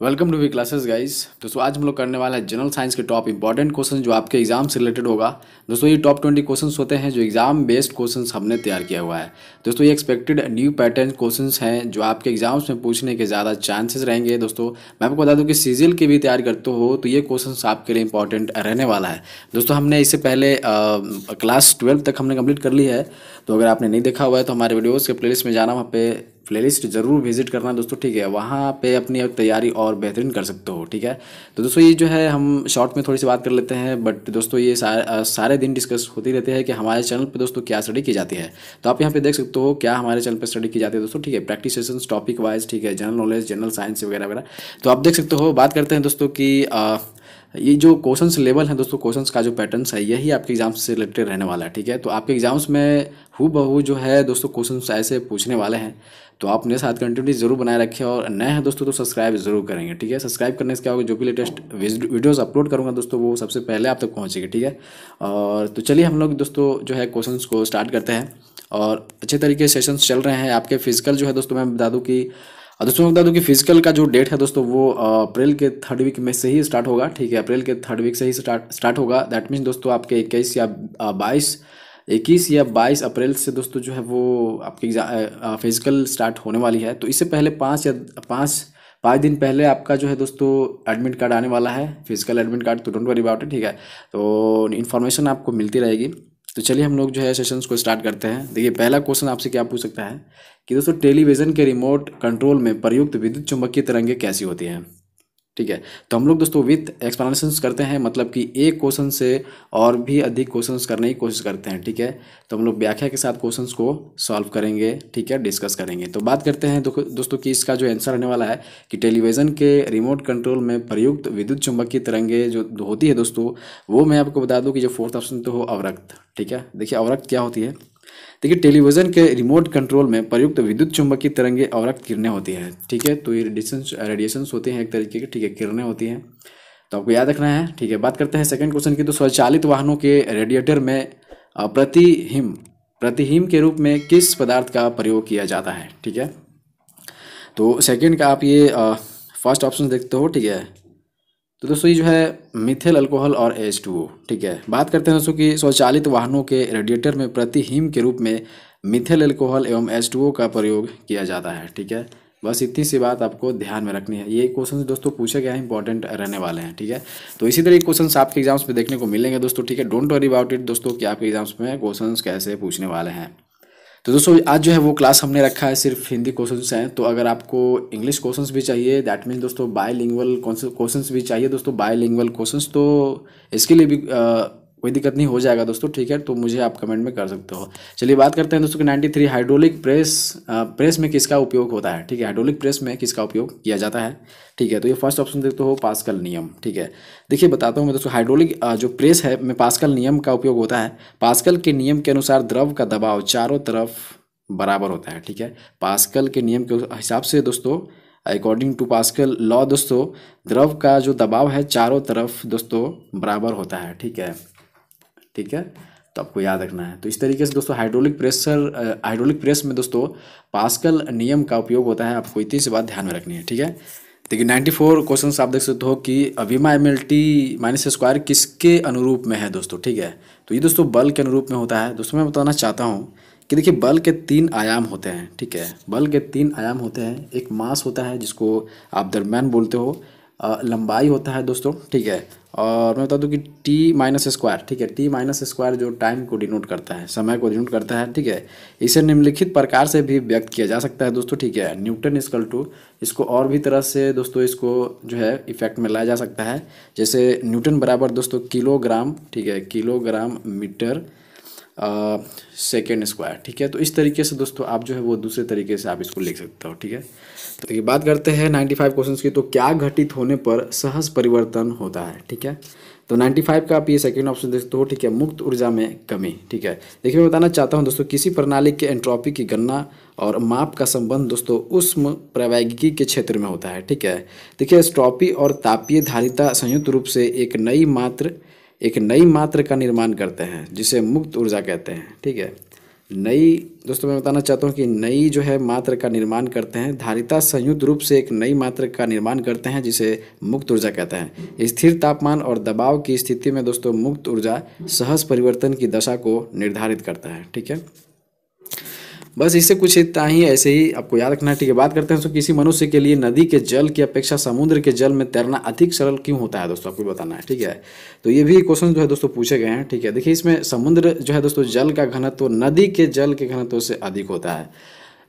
Welcome to V classes guys. दोस्तों आज हम लोग करने वाला है जनरल साइंस के टॉप इंपॉर्टेंट क्वेश्चन जो आपके एग्जाम से रिलेटेड होगा। दोस्तों ये टॉप 20 क्वेश्चंस होते हैं जो एग्जाम बेस्ड क्वेश्चंस हमने तैयार किया हुआ है। दोस्तों ये एक्सपेक्टेड न्यू पैटर्न क्वेश्चंस हैं जो आपके एग्जाम्स में पूछने के ज़्यादा चांसेस रहेंगे। दोस्तों मैं आपको बता दूं कि सीजीएल की भी तैयारी करते हो तो ये क्वेश्चन आपके लिए इंपॉर्टेंट रहने वाला है। दोस्तों हमने इससे पहले क्लास 12 तक हमने कंप्लीट कर ली है। तो अगर आपने नहीं देखा हुआ है तो हमारे वीडियोज़ के प्लेलिस्ट में जाना, वहाँ पे प्लेलिस्ट जरूर विजिट करना दोस्तों, ठीक है। वहाँ पे अपनी तैयारी और बेहतरीन कर सकते हो, ठीक है। तो दोस्तों ये जो है हम शॉर्ट में थोड़ी सी बात कर लेते हैं, बट दोस्तों ये सारे दिन डिस्कस होती रहते हैं कि हमारे चैनल पे दोस्तों क्या स्टडी की जाती है। तो आप यहाँ पे देख सकते हो क्या हमारे चैनल पे स्टडी की जाती है दोस्तों, ठीक है। प्रैक्टिस सेशंस टॉपिक वाइज, ठीक है, जनरल नॉलेज, जनरल साइंस वगैरह वगैरह। तो आप देख सकते हो। बात करते हैं दोस्तों कि ये जो क्वेश्चंस लेवल है दोस्तों, क्वेश्चंस का जो पैटर्न्स है यही आपके एग्जाम्स से रिलेटेड रहने वाला है, ठीक है। तो आपके एग्जाम्स में हूबहू जो है दोस्तों क्वेश्चंस ऐसे पूछने वाले हैं। तो आप मेरे साथ कंटिन्यूटी जरूर बनाए रखें, और नए हैं दोस्तों तो सब्सक्राइब जरूर करेंगे, ठीक है। सब्सक्राइब करने से क्या होगा, जो भी लेटेस्ट वीडियोस अपलोड करूंगा दोस्तों वो सबसे पहले आप तक पहुंचेगी, ठीक है। और तो चलिए हम लोग दोस्तों जो है क्वेश्चंस को स्टार्ट करते हैं, और अच्छे तरीके से सेशंस चल रहे हैं। आपके फिजिकल जो है दोस्तों मैं बता दूं कि फिजिकल का जो डेट है दोस्तों वो अप्रैल के 3rd वीक में से ही स्टार्ट होगा, ठीक है। अप्रैल के 3rd वीक से ही स्टार्ट होगा। दैट मीन्स दोस्तों आपके 21 या 22 अप्रैल से दोस्तों जो है वो आपकी फिजिकल स्टार्ट होने वाली है। तो इससे पहले 5 दिन पहले आपका जो है दोस्तों एडमिट कार्ड आने वाला है, फिजिकल एडमिट कार्ड। तो डोंट वरी अबाउट इट, ठीक है। तो इन्फॉर्मेशन आपको मिलती रहेगी। तो चलिए हम लोग जो है सेशंस को स्टार्ट करते हैं। देखिए पहला क्वेश्चन आपसे क्या पूछ सकता है कि दोस्तों टेलीविज़न के रिमोट कंट्रोल में प्रयुक्त विद्युत चुम्बकीय तरंगें कैसी होती हैं, ठीक है। तो हम लोग दोस्तों विथ एक्सप्लेनेशंस करते हैं, मतलब कि एक क्वेश्चन से और भी अधिक क्वेश्चंस करने की कोशिश करते हैं, ठीक है। तो हम लोग व्याख्या के साथ क्वेश्चंस को सॉल्व करेंगे, ठीक है, डिस्कस करेंगे। तो बात करते हैं दोस्तों कि इसका जो आंसर रहने वाला है कि टेलीविज़न के रिमोट कंट्रोल में प्रयुक्त विद्युत चुम्बकीय तरंगें जो होती है दोस्तों, वो मैं आपको बता दूँ कि जो 4th ऑप्शन तो हो अवरक्त, ठीक है। देखिए अवरक्त क्या होती है। देखिए टेलीविज़न के रिमोट कंट्रोल में प्रयुक्त विद्युत चुम्बकीय तरंगें अवरक्त किरणें होती हैं, ठीक है। तो ये रेडिएशंस होते हैं एक तरीके के, ठीक है, किरणें होती हैं। तो आपको याद रखना है, ठीक है। बात करते हैं सेकंड क्वेश्चन की। तो स्वचालित वाहनों के रेडिएटर में प्रतिहीम के रूप में किस पदार्थ का प्रयोग किया जाता है, ठीक है। तो सेकंड का आप ये फर्स्ट ऑप्शन देखते हो, ठीक है। तो दोस्तों ये जो है मिथेल अल्कोहल और H2O, ठीक है। बात करते हैं दोस्तों कि स्वचालित वाहनों के रेडिएटर में प्रतिहीम के रूप में मिथेल अल्कोहल एवं H2O का प्रयोग किया जाता है, ठीक है। बस इतनी सी बात आपको ध्यान में रखनी है। ये क्वेश्चन दोस्तों पूछे गए हैं, इंपॉर्टेंट रहने वाले हैं, ठीक है। तो इसी तरह क्वेश्चन आपके एग्जाम्स में देखने को मिलेंगे दोस्तों, ठीक है। डोंट वरी अबाउट इट दोस्तों कि आपके एग्जाम्स में क्वेश्चन कैसे पूछने वाले हैं। तो दोस्तों आज जो है वो क्लास हमने रखा है सिर्फ हिंदी क्वेश्चंस हैं। तो अगर आपको इंग्लिश क्वेश्चंस भी चाहिए, दैट मीन्स दोस्तों बायलिंगुअल क्वेश्चंस भी चाहिए दोस्तों, बायलिंगुअल क्वेश्चंस, तो इसके लिए भी कोई दिक्कत नहीं, हो जाएगा दोस्तों, ठीक है। तो मुझे आप कमेंट में कर सकते हो। चलिए बात करते हैं दोस्तों कि 93 हाइड्रोलिक प्रेस में किसका उपयोग होता है, ठीक है। हाइड्रोलिक प्रेस में किसका उपयोग किया जाता है, ठीक है। तो ये फर्स्ट ऑप्शन देखते हो पास्कल नियम, ठीक है। देखिए बताता हूँ मैं दोस्तों, हाइड्रोलिक जो प्रेस है में पास्कल नियम का उपयोग होता है। पास्कल के नियम के अनुसार द्रव का दबाव चारों तरफ बराबर होता है, ठीक है। पास्कल के नियम के हिसाब से दोस्तों, अकॉर्डिंग टू पास्कल लॉ दोस्तों, द्रव का जो दबाव है चारों तरफ दोस्तों बराबर होता है, ठीक है, ठीक है। तो आपको याद रखना है। तो इस तरीके से दोस्तों हाइड्रोलिक प्रेस में दोस्तों पास्कल नियम का उपयोग होता है। आपको इतनी सी बात ध्यान में रखनी है, ठीक है। देखिए 94 क्वेश्चन आप देख सकते हो कि विमा mLT-2 किसके अनुरूप में है दोस्तों, ठीक है। तो ये दोस्तों बल के अनुरूप में होता है। दोस्तों मैं बताना चाहता हूँ कि देखिए बल के 3 आयाम होते हैं, ठीक है। बल के 3 आयाम होते हैं। एक मास होता है जिसको आप द्रव्यमान बोलते हो, लंबाई होता है दोस्तों, ठीक है। और मैं बता दूं कि T-2, ठीक है। T-2 जो टाइम को डिनोट करता है, समय को डिनोट करता है, ठीक है। इसे निम्नलिखित प्रकार से भी व्यक्त किया जा सकता है दोस्तों, ठीक है। न्यूटन इक्वल टू, इसको और भी तरह से दोस्तों इसको जो है इफेक्ट में लाया जा सकता है। जैसे न्यूटन बराबर दोस्तों किलोग्राम, ठीक है, किलोग्राम मीटर सेकेंड स्क्वायर, ठीक है। तो इस तरीके से दोस्तों आप जो है वो दूसरे तरीके से आप इसको लिख सकते हो, ठीक है। तो ये बात करते हैं 95 क्वेश्चंस की। तो क्या घटित होने पर सहज परिवर्तन होता है, ठीक है। तो 95 का आप ये सेकंड ऑप्शन देखते हो, ठीक है, मुक्त ऊर्जा में कमी, ठीक है। देखिए मैं बताना चाहता हूँ दोस्तों, किसी प्रणाली के एंट्रोपी की गणना और माप का संबंध दोस्तों ऊष्म प्रवैगिकी के क्षेत्र में होता है, ठीक है। देखिए एंट्रोपी और तापीय धारिता संयुक्त रूप से एक नई मात्र का निर्माण करते हैं जिसे मुक्त ऊर्जा कहते हैं, ठीक है। नई दोस्तों मैं बताना चाहता हूँ कि नई जो है मात्रा का निर्माण करते हैं। धारिता संयुक्त रूप से एक नई मात्रा का निर्माण करते हैं जिसे मुक्त ऊर्जा कहते हैं। स्थिर तापमान और दबाव की स्थिति में दोस्तों मुक्त ऊर्जा सहज परिवर्तन की दशा को निर्धारित करता है। ठीक है, बस इससे कुछ इतना ही, ऐसे ही आपको याद रखना है। ठीक है, बात करते हैं तो किसी मनुष्य के लिए नदी के जल की अपेक्षा समुद्र के जल में तैरना अधिक सरल क्यों होता है दोस्तों, आपको बताना है। ठीक है, तो ये भी क्वेश्चन जो है दोस्तों पूछे गए हैं। ठीक है, देखिए इसमें समुद्र जो है दोस्तों जल का घनत्व नदी के जल के घनत्व से अधिक होता है।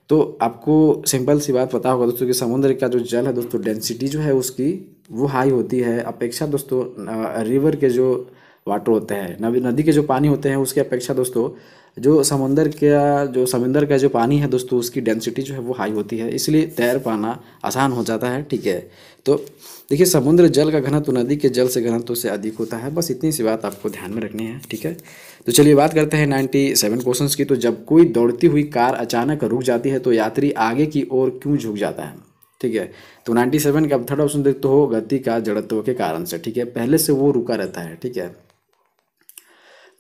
तो आपको सिंपल सी बात पता होगा दोस्तों कि समुद्र का जो जल है दोस्तों डेंसिटी जो है उसकी वो हाई होती है अपेक्षा दोस्तों रिवर के जो वाटर होते हैं, नदी के जो पानी होते हैं उसके अपेक्षा दोस्तों जो समुंदर का जो पानी है दोस्तों उसकी डेंसिटी जो है वो हाई होती है, इसलिए तैर पाना आसान हो जाता है। ठीक है, तो देखिए समुद्र जल का घनत्व नदी के जल से घनत्व से अधिक होता है। बस इतनी सी बात आपको ध्यान में रखनी है। ठीक है, तो चलिए बात करते हैं 97 क्वेश्चंस की। तो जब कोई दौड़ती हुई कार अचानक रुक जाती है तो यात्री आगे की ओर क्यों झुक जाता है। ठीक है, तो 97 का थर्ड ऑप्शन देखते हो गति का जड़त्व के कारण से। ठीक है, पहले से वो रुका रहता है। ठीक है,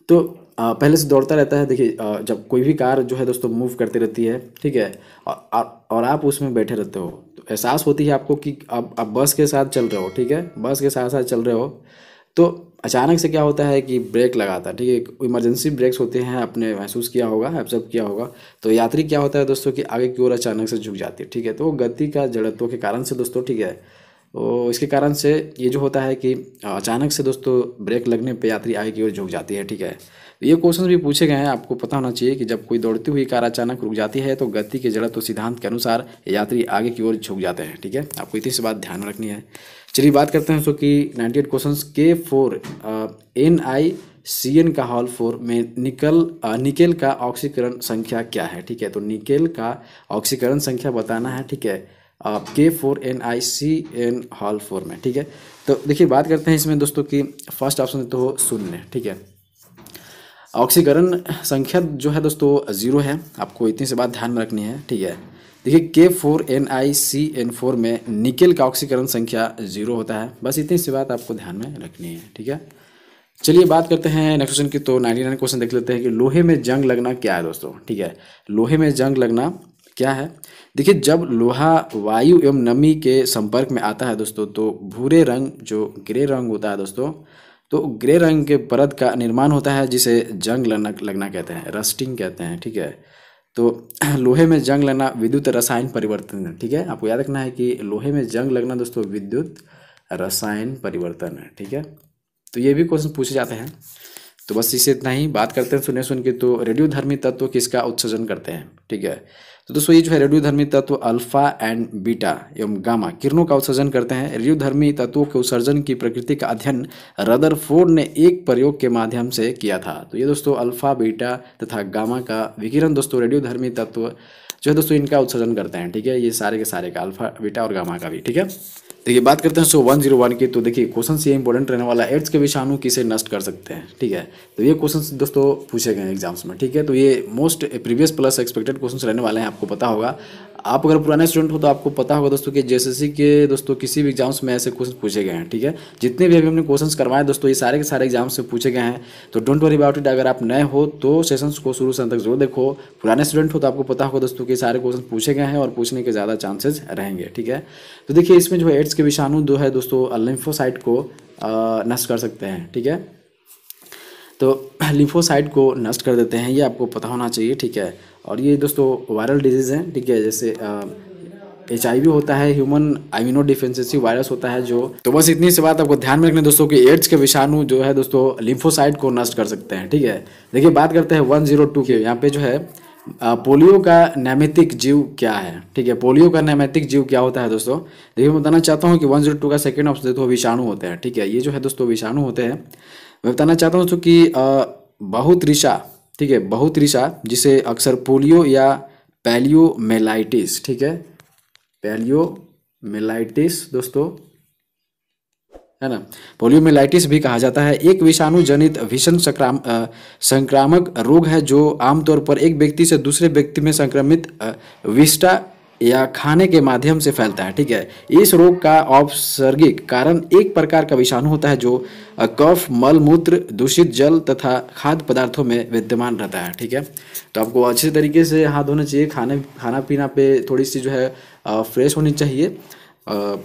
तो पहले से दौड़ता रहता है। देखिए जब कोई भी कार जो है दोस्तों मूव करती रहती है, ठीक है, और आप उसमें बैठे रहते हो तो एहसास होती है आपको कि अब बस के साथ चल रहे हो। ठीक है, बस के साथ साथ चल रहे हो तो अचानक से क्या होता है कि ब्रेक लगाता है। ठीक है, इमरजेंसी ब्रेक्स होते हैं, आपने महसूस किया होगा, ऑब्जर्व किया होगा। तो यात्री क्या होता है दोस्तों कि आगे की ओर अचानक से झुक जाती है। ठीक है, तो वो गति का जड़त्व के कारण से दोस्तों, ठीक है, तो इसके कारण से ये जो होता है कि अचानक से दोस्तों ब्रेक लगने पे यात्री आगे की ओर झुक जाती है। ठीक है, तो ये क्वेश्चन भी पूछे गए हैं, आपको पता होना चाहिए कि जब कोई दौड़ती हुई कार अचानक रुक जाती है तो गति के जड़त्व सिद्धांत के अनुसार यात्री आगे की ओर झुक जाते हैं। ठीक है, आपको इतनी सी बात ध्यान में रखनी है। चलिए बात करते हैं कि 98 क्वेश्चन K4 NiCN का हॉल 4 में निकेल का ऑक्सीकरण संख्या क्या है। ठीक है, तो निकेल का ऑक्सीकरण संख्या बताना है। ठीक है, K4 NiCN हॉल 4 में। ठीक है, तो देखिए बात करते हैं इसमें दोस्तों कि फर्स्ट ऑप्शन तो हो 0। ठीक है, ऑक्सीकरण संख्या जो है दोस्तों 0 है, आपको इतनी सी बात ध्यान में रखनी है। ठीक है, देखिए K4 NiCN4 में निकेल का ऑक्सीकरण संख्या 0 होता है। बस इतनी सी बात आपको ध्यान में रखनी है। ठीक है, चलिए बात करते हैं नेक्स्ट क्वेश्चन की। तो 99 क्वेश्चन देख लेते हैं कि लोहे में जंग लगना क्या है दोस्तों। ठीक है, लोहे में जंग लगना क्या है। देखिए जब लोहा वायु एवं नमी के संपर्क में आता है दोस्तों तो भूरे रंग जो ग्रे रंग होता है दोस्तों, तो ग्रे रंग के परत का निर्माण होता है जिसे जंग लगना कहते हैं, रस्टिंग कहते हैं। ठीक है, तो लोहे में जंग लगना विद्युत रसायन परिवर्तन है। ठीक है, आपको याद रखना है कि लोहे में जंग लगना दोस्तों विद्युत रसायन परिवर्तन है। ठीक है, तो ये भी क्वेश्चन पूछे जाते हैं। तो बस इससे इतना ही। बात करते हैं सुन के तो रेडियोधर्मी तत्व किसका उत्सर्जन करते हैं। ठीक है, तो दोस्तों ये जो है रेडियोधर्मी तत्व अल्फा एंड बीटा एवं गामा किरणों का उत्सर्जन करते हैं। रेडियोधर्मी तत्वों के उत्सर्जन की प्रकृति का अध्ययन रदरफोर्ड ने एक प्रयोग के माध्यम से किया था। तो ये दोस्तों अल्फा बीटा तथा गामा का विकिरण दोस्तों रेडियोधर्मी तत्व जो है दोस्तों इनका उत्सर्जन करते हैं। ठीक है, ये सारे के सारे का अल्फा बीटा और गामा का भी। ठीक है, देखिए बात करते हैं 101 की। तो देखिए क्वेश्चन ये इंपॉर्टेंट रहने वाला है, एड्स के विषाणु किसे नष्ट कर सकते हैं। ठीक है, तो ये क्वेश्चन दोस्तों पूछे गए हैं एग्जाम्स में। ठीक है, तो ये most previous plus expected question रहने वाले हैं, आपको पता होगा। आप अगर पुराने स्टूडेंट हो तो आपको पता होगा दोस्तों कि JSSC के दोस्तों किसी भी एग्जाम्स में ऐसे क्वेश्चन पूछे गए हैं। ठीक है, जितने भी अभी हमने क्वेश्चन करवाए दोस्तों ये सारे के सारे एग्जाम्स से पूछे गए हैं। तो डोंट वरी अबाउट इट। अगर आप नए हो तो सेशंस को शुरू से अंत तक जरूर देखो। पुराने स्टूडेंट हो तो आपको पता होगा दोस्तों कि सारे क्वेश्चन पूछे गए हैं और पूछने के ज़्यादा चांसेस रहेंगे। ठीक है, तो देखिए इसमें जो है एड्स के विषाणु जो है दोस्तों लिम्फोसाइट को नष्ट कर सकते हैं। ठीक है, तो लिम्फोसाइट को नष्ट कर देते हैं, ये आपको पता होना चाहिए। ठीक है, और ये दोस्तों वायरल डिजीज़ हैं। ठीक है, जैसे HIV होता है, ह्यूमन इम्यूनो डिफिशिएंसी वायरस होता है जो। तो बस इतनी सी बात आपको ध्यान में रखना दोस्तों कि एड्स के विषाणु जो है दोस्तों लिम्फोसाइट को नष्ट कर सकते हैं। ठीक है, देखिए बात करते हैं 102 के। यहाँ पे जो है पोलियो का नैमित्तिक जीव क्या है। ठीक है, पोलियो का नैमित्तिक जीव क्या होता है दोस्तों। देखिए मैं बताना चाहता हूँ कि 102 का सेकेंड ऑप्शन देखो विषाणु होते हैं। ठीक है, ये जो है दोस्तों विषाणु होते हैं। मैं बताना चाहता हूँ कि बहुतरिशा, ठीक है, बहुतरिशा जिसे अक्सर पोलियो या पैलियोमेलाइटिस, ठीक है, पैलियोमेलाइटिस दोस्तों है ना, पोलियोमेलाइटिस भी कहा जाता है। एक विषाणु जनित भीषण संक्रामक रोग है जो आमतौर पर एक व्यक्ति से दूसरे व्यक्ति में संक्रमित विस्टा या खाने के माध्यम से फैलता है। ठीक है, इस रोग का औपसर्गिक कारण एक प्रकार का विषाणु होता है जो कफ, मल मूत्र, दूषित जल तथा खाद्य पदार्थों में विद्यमान रहता है। ठीक है, तो आपको अच्छे तरीके से हाथ धोना चाहिए। खाना पीना पे थोड़ी सी जो है फ्रेश होनी चाहिए।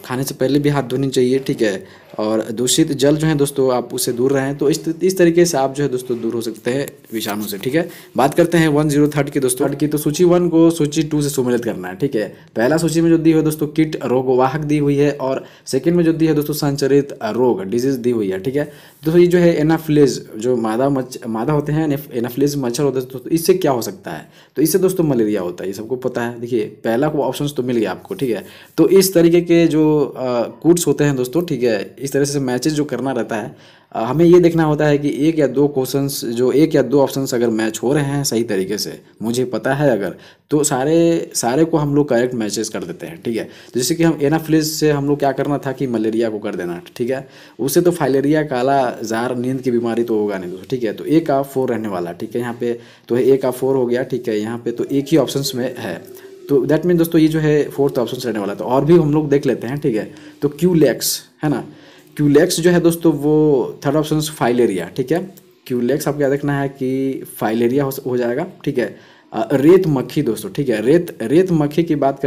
खाने से पहले भी हाथ धोनी चाहिए। ठीक है, और दूषित जल जो है दोस्तों आप उससे दूर रहें। तो इस तरीके से आप जो है दोस्तों दूर हो सकते हैं विषाणु से। ठीक है, बात करते हैं 103 की दोस्तों की। तो सूची 1 को सूची 2 से सम्मिलित करना है। ठीक है, पहला सूची में जो दी हुई है दोस्तों कीट रोगवाहक दी हुई है, और सेकंड में जो दी है दोस्तों संचरित रोग डिजीज दी हुई है। ठीक है, दोस्तों ये जो है एनाफिलीज जो मादा होते हैं, एनाफिलीज मच्छर होते हैं दोस्तों, इससे क्या हो सकता है? तो इससे दोस्तों मलेरिया होता है, ये सबको पता है। देखिए पहला को ऑप्शन तो मिल गया आपको। ठीक है, तो इस तरीके के जो कूट्स होते हैं दोस्तों, ठीक है, इस तरह से मैचेस जो करना रहता है, हमें ये देखना होता है कि एक या दो ऑप्शंस अगर मैच हो रहे हैं सही तरीके से, मुझे पता है अगर, तो सारे को हम लोग करेक्ट मैचेस कर देते हैं। ठीक है, तो जैसे कि हम एनाफिलीज से हम लोग क्या करना था कि मलेरिया को कर देना। ठीक है, उससे तो फाइलेरिया, काला जार, नींद की बीमारी तो होगा नहीं दोस्तों। ठीक है, तो ए का 4 रहने वाला। ठीक है, यहाँ पे तो ए का 4 हो गया। ठीक है, यहाँ पे तो एक ही ऑप्शन में है, तो दैट मीन दोस्तों ये जो है 4th ऑप्शन रहने वाला। तो और भी हम लोग देख लेते हैं। ठीक है, तो क्यूलेक्स है ना, क्यूलेक्स जो है दोस्तों वो 3rd ऑप्शन फाइलेरिया। ठीक है, क्यूलेक्स आपको याद रखना है कि फाइलेरिया हो जाएगा। ठीक है, रेत मक्खी दोस्तों, ठीक है, रेत मक्खी की बात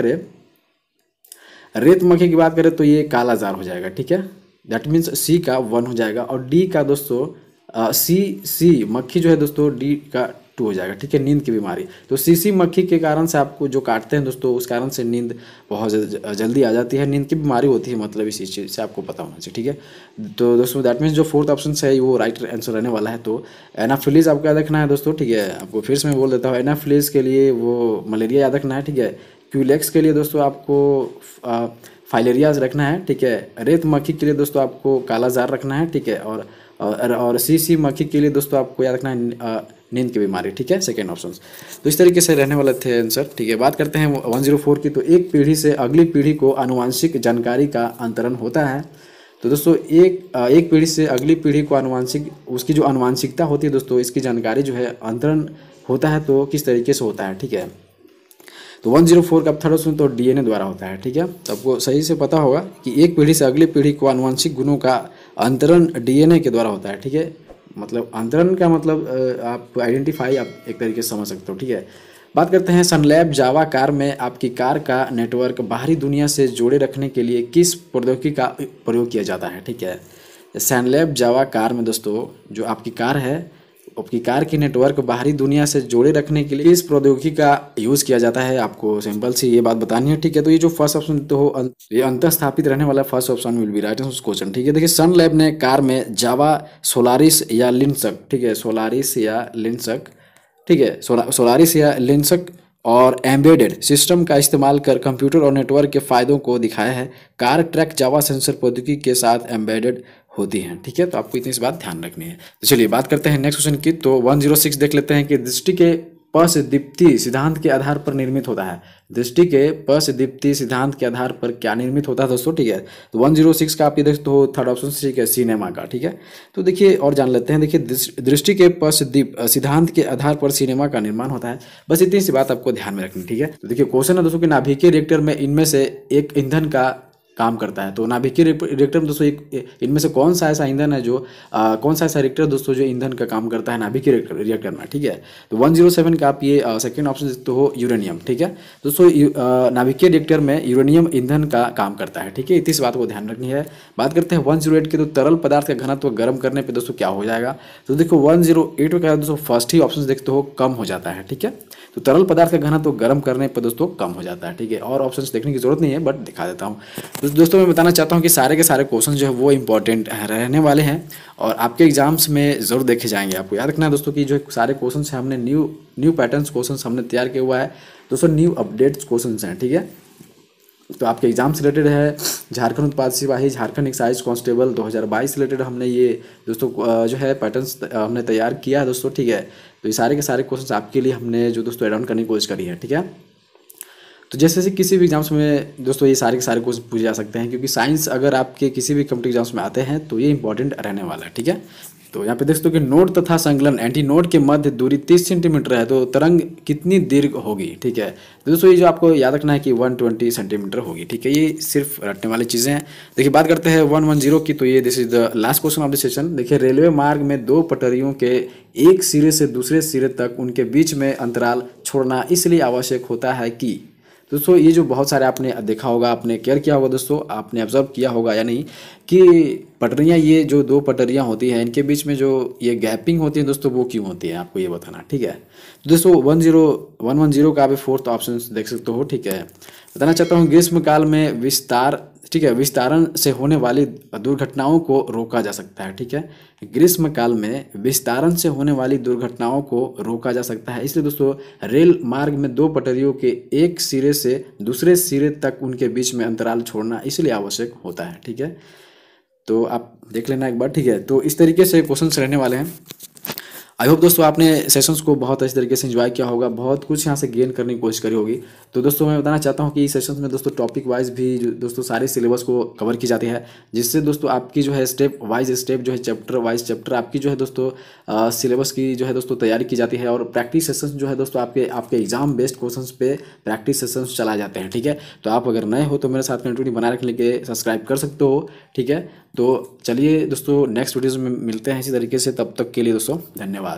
करें, तो ये काला जार हो जाएगा। ठीक है, दैट मीन्स सी का 1 हो जाएगा। और डी का दोस्तों सी मक्खी जो है दोस्तों डी का 2 हो जाएगा। ठीक है, नींद की बीमारी, तो सीसी मक्खी के कारण से आपको जो काटते हैं दोस्तों, उस कारण से नींद बहुत जल्दी आ जाती है, नींद की बीमारी होती है, मतलब इसी चीज़ से आपको पता होना चाहिए। ठीक है, तो दोस्तों दैट मीन्स जो 4th ऑप्शन है वो राइट आंसर रहने वाला है। तो एनाफिलीज आपको याद रखना है दोस्तों। ठीक है, आपको फिर से मैं बोल देता हूँ, एनाफिलीज के लिए वो मलेरिया याद रखना है। ठीक है, क्यूलेक्स के लिए दोस्तों आपको फाइलेरिया रखना है। ठीक है, रेत मक्खी के लिए दोस्तों आपको काला जार रखना है। ठीक है, और सी मक्खी के लिए दोस्तों आपको याद रखना है नींद की बीमारी। ठीक है, सेकेंड ऑप्शन। तो इस तरीके से रहने वाले थे आंसर। ठीक है, बात करते हैं 104 की। तो एक पीढ़ी से अगली पीढ़ी को आनुवंशिक जानकारी का अंतरण होता है। तो दोस्तों एक पीढ़ी से अगली पीढ़ी को उसकी जो आनुवंशिकता होती है दोस्तों, इसकी जानकारी जो है अंतरण होता है। तो किस तरीके से होता है? ठीक है, तो 104 का 3rd ऑप्शन तो डीएनए द्वारा होता है। ठीक है, तो आपको सही से पता होगा कि एक पीढ़ी से अगली पीढ़ी को आनुवंशिक गुणों का अंतरण डीएनए के द्वारा होता है। ठीक है, मतलब अंतरण का मतलब आप आइडेंटिफाई आप एक तरीके से समझ सकते हो। ठीक है, बात करते हैं सनलैब जावा कार में आपकी कार का नेटवर्क बाहरी दुनिया से जोड़े रखने के लिए किस प्रौद्योगिकी का प्रयोग किया जाता है? ठीक है, सनलैब जावा कार में दोस्तों जो आपकी कार है, आपकी कार की नेटवर्क बाहरी दुनिया से जोड़े रखने के लिए इस प्रौद्योगिकी का यूज़ किया जाता है। आपको सिंपल सी ये बात बतानी है। ठीक है, तो ये जो फर्स्ट ऑप्शन तो ये अंतर स्थापित रहने वाला first option will be right answer question. ठीक है, देखिए सन लैब ने कार में जावा, सोलारिस या लिनक्स, ठीक है, सोलारिस या लिनक्स, ठीक है, सोलारिस या लिनक्स और एम्बेडेड सिस्टम का इस्तेमाल कर कंप्यूटर और नेटवर्क के फायदों को दिखाया है। कार ट्रैक जावा सेंसर प्रौद्योगिकी के साथ एम्बेडेड होती हैं। ठीक है, तो आपको इतनी सी बात ध्यान रखनी है। तो चलिए बात करते हैं नेक्स्ट क्वेश्चन की। तो 106 देख लेते हैं कि दृष्टि के पसदीप्ति सिद्धांत के आधार पर निर्मित होता है। दृष्टि के पसदीप्ति सिद्धांत के आधार पर क्या निर्मित होता है दोस्तों? ठीक है, तो 106 का आप ये देखते हो 3rd ऑप्शन ठीक है, सिनेमा का। ठीक है, तो देखिए और जान लेते हैं। देखिए दृष्टि के पसदीप सिद्धांत के आधार पर सिनेमा का निर्माण होता है। बस इतनी सी बात आपको ध्यान में रखनी। ठीक है, तो देखिए क्वेश्चन है दोस्तों कि नाभिकीय रिएक्टर में इनमें से एक ईंधन का काम करता है। तो नाभिकीय रिएक्टर में दोस्तों इनमें से कौन सा ऐसा ईंधन है जो कौन सा ऐसा रिएक्टर दोस्तों जो ईंधन का काम करता है नाभिकीय रिएक्टर में? ठीक है, तो 107 का आप ये सेकंड ऑप्शन देखते हो यूरेनियम। ठीक है दोस्तों, नाभिकीय रिएक्टर में यूरेनियम ईंधन का काम करता है। ठीक है, इस बात को ध्यान रखनी है। बात करते हैं 108 के। तो तरल पदार्थ का घनत्व गर्म करने पर दोस्तों क्या हो जाएगा? तो देखो 108 का दोस्तों फर्स्ट ही ऑप्शन देखते हो कम हो जाता है। ठीक है, तो तरल पदार्थ का घनत्व गर्म करने पर दोस्तों कम हो जाता है। ठीक है, और ऑप्शन देखने की जरूरत नहीं है, बट दिखा देता हूँ। तो दोस्तों मैं बताना चाहता हूँ कि सारे के सारे क्वेश्चन जो है वो इंपॉर्टेंट रहने वाले हैं और आपके एग्जाम्स में ज़रूर देखे जाएंगे। आपको याद रखना है दोस्तों कि जो सारे क्वेश्चन हैं हमने न्यू पैटर्न्स क्वेश्चन हमने तैयार किया हुआ है दोस्तों, न्यू अपडेट्स क्वेश्चन हैं। ठीक है, तो आपके एग्जाम से रिलेटेड है झारखंड उत्पाद सिपाही, झारखंड एक्साइज कांस्टेबल 2022 से रिलेटेड हमने ये दोस्तों जो है पैटर्न्स हमने तैयार किया है दोस्तों। ठीक है, तो ये सारे के सारे क्वेश्चन आपके लिए हमने जो दोस्तों एड ऑन करने की कोशिश करी है। ठीक है, तो जैसे जैसे किसी भी एग्जाम्स में दोस्तों ये सारे के सारे क्वेश्चन पूछे जा सकते हैं, क्योंकि साइंस अगर आपके किसी भी कॉम्पिटिटिव एग्जाम्स में आते हैं तो ये इंपॉर्टेंट रहने वाला है, ठीक है। तो यहाँ पे देख सकते हो कि नोड तथा संकलन एंटी नोड के मध्य दूरी 30 सेंटीमीटर है, तो तरंग कितनी दीर्घ होगी, ठीक है। तो दोस्तों ये जो आपको याद रखना है कि 120 सेंटीमीटर होगी, ठीक है। ये सिर्फ रटने वाली चीज़ें हैं। देखिए बात करते हैं 110 की, तो ये this is the last question of the session. देखिए रेलवे मार्ग में दो पटरियों के एक सिरे से दूसरे सिरे तक उनके बीच में अंतराल छोड़ना इसलिए आवश्यक होता है कि, दोस्तों ये जो बहुत सारे आपने देखा होगा, आपने केयर किया होगा दोस्तों, आपने ऑब्जर्व किया होगा या नहीं कि पटरियाँ, ये जो दो पटरियाँ होती हैं इनके बीच में जो ये गैपिंग होती है दोस्तों, वो क्यों होती है, आपको ये बताना, ठीक है। तो दोस्तों 110 का आप फोर्थ ऑप्शन देख सकते हो, ठीक है। बताना चाहता हूँ ग्रीष्मकाल में विस्तार, ठीक है, विस्तारण से होने वाली दुर्घटनाओं को रोका जा सकता है, ठीक है। ग्रीष्मकाल में विस्तारण से होने वाली दुर्घटनाओं को रोका जा सकता है, इसलिए दोस्तों रेल मार्ग में दो पटरियों के एक सिरे से दूसरे सिरे तक उनके बीच में अंतराल छोड़ना इसलिए आवश्यक होता है, ठीक है। तो आप देख लेना एक बार, ठीक है। तो इस तरीके से क्वेश्चंस रहने वाले हैं। आई होप दोस्तों आपने सेशंस को बहुत अच्छी तरीके से एंजॉय किया होगा, बहुत कुछ यहाँ से गेन करने की कोशिश करी होगी। तो दोस्तों मैं बताना चाहता हूँ कि इस सेशंस में दोस्तों टॉपिक वाइज भी दोस्तों सारे सिलेबस को कवर की जाती है, जिससे दोस्तों आपकी जो है स्टेप वाइज स्टेप जो है चैप्टर वाइज चैप्टर आपकी जो है दोस्तों सिलेबस की जो है दोस्तों तैयारी की जाती है। और प्रैक्टिस सेशंस जो है दोस्तों आपके एग्जाम बेस्ड क्वेश्चंस पे प्रैक्टिस सेशंस चलाए जाते हैं, ठीक है। तो आप अगर नए हो तो मेरे साथ कंटिन्यू बनाए रखने के सब्सक्राइब कर सकते हो, ठीक है। तो चलिए दोस्तों नेक्स्ट वीडियोज़ में मिलते हैं इसी तरीके से, तब तक के लिए दोस्तों धन्यवाद।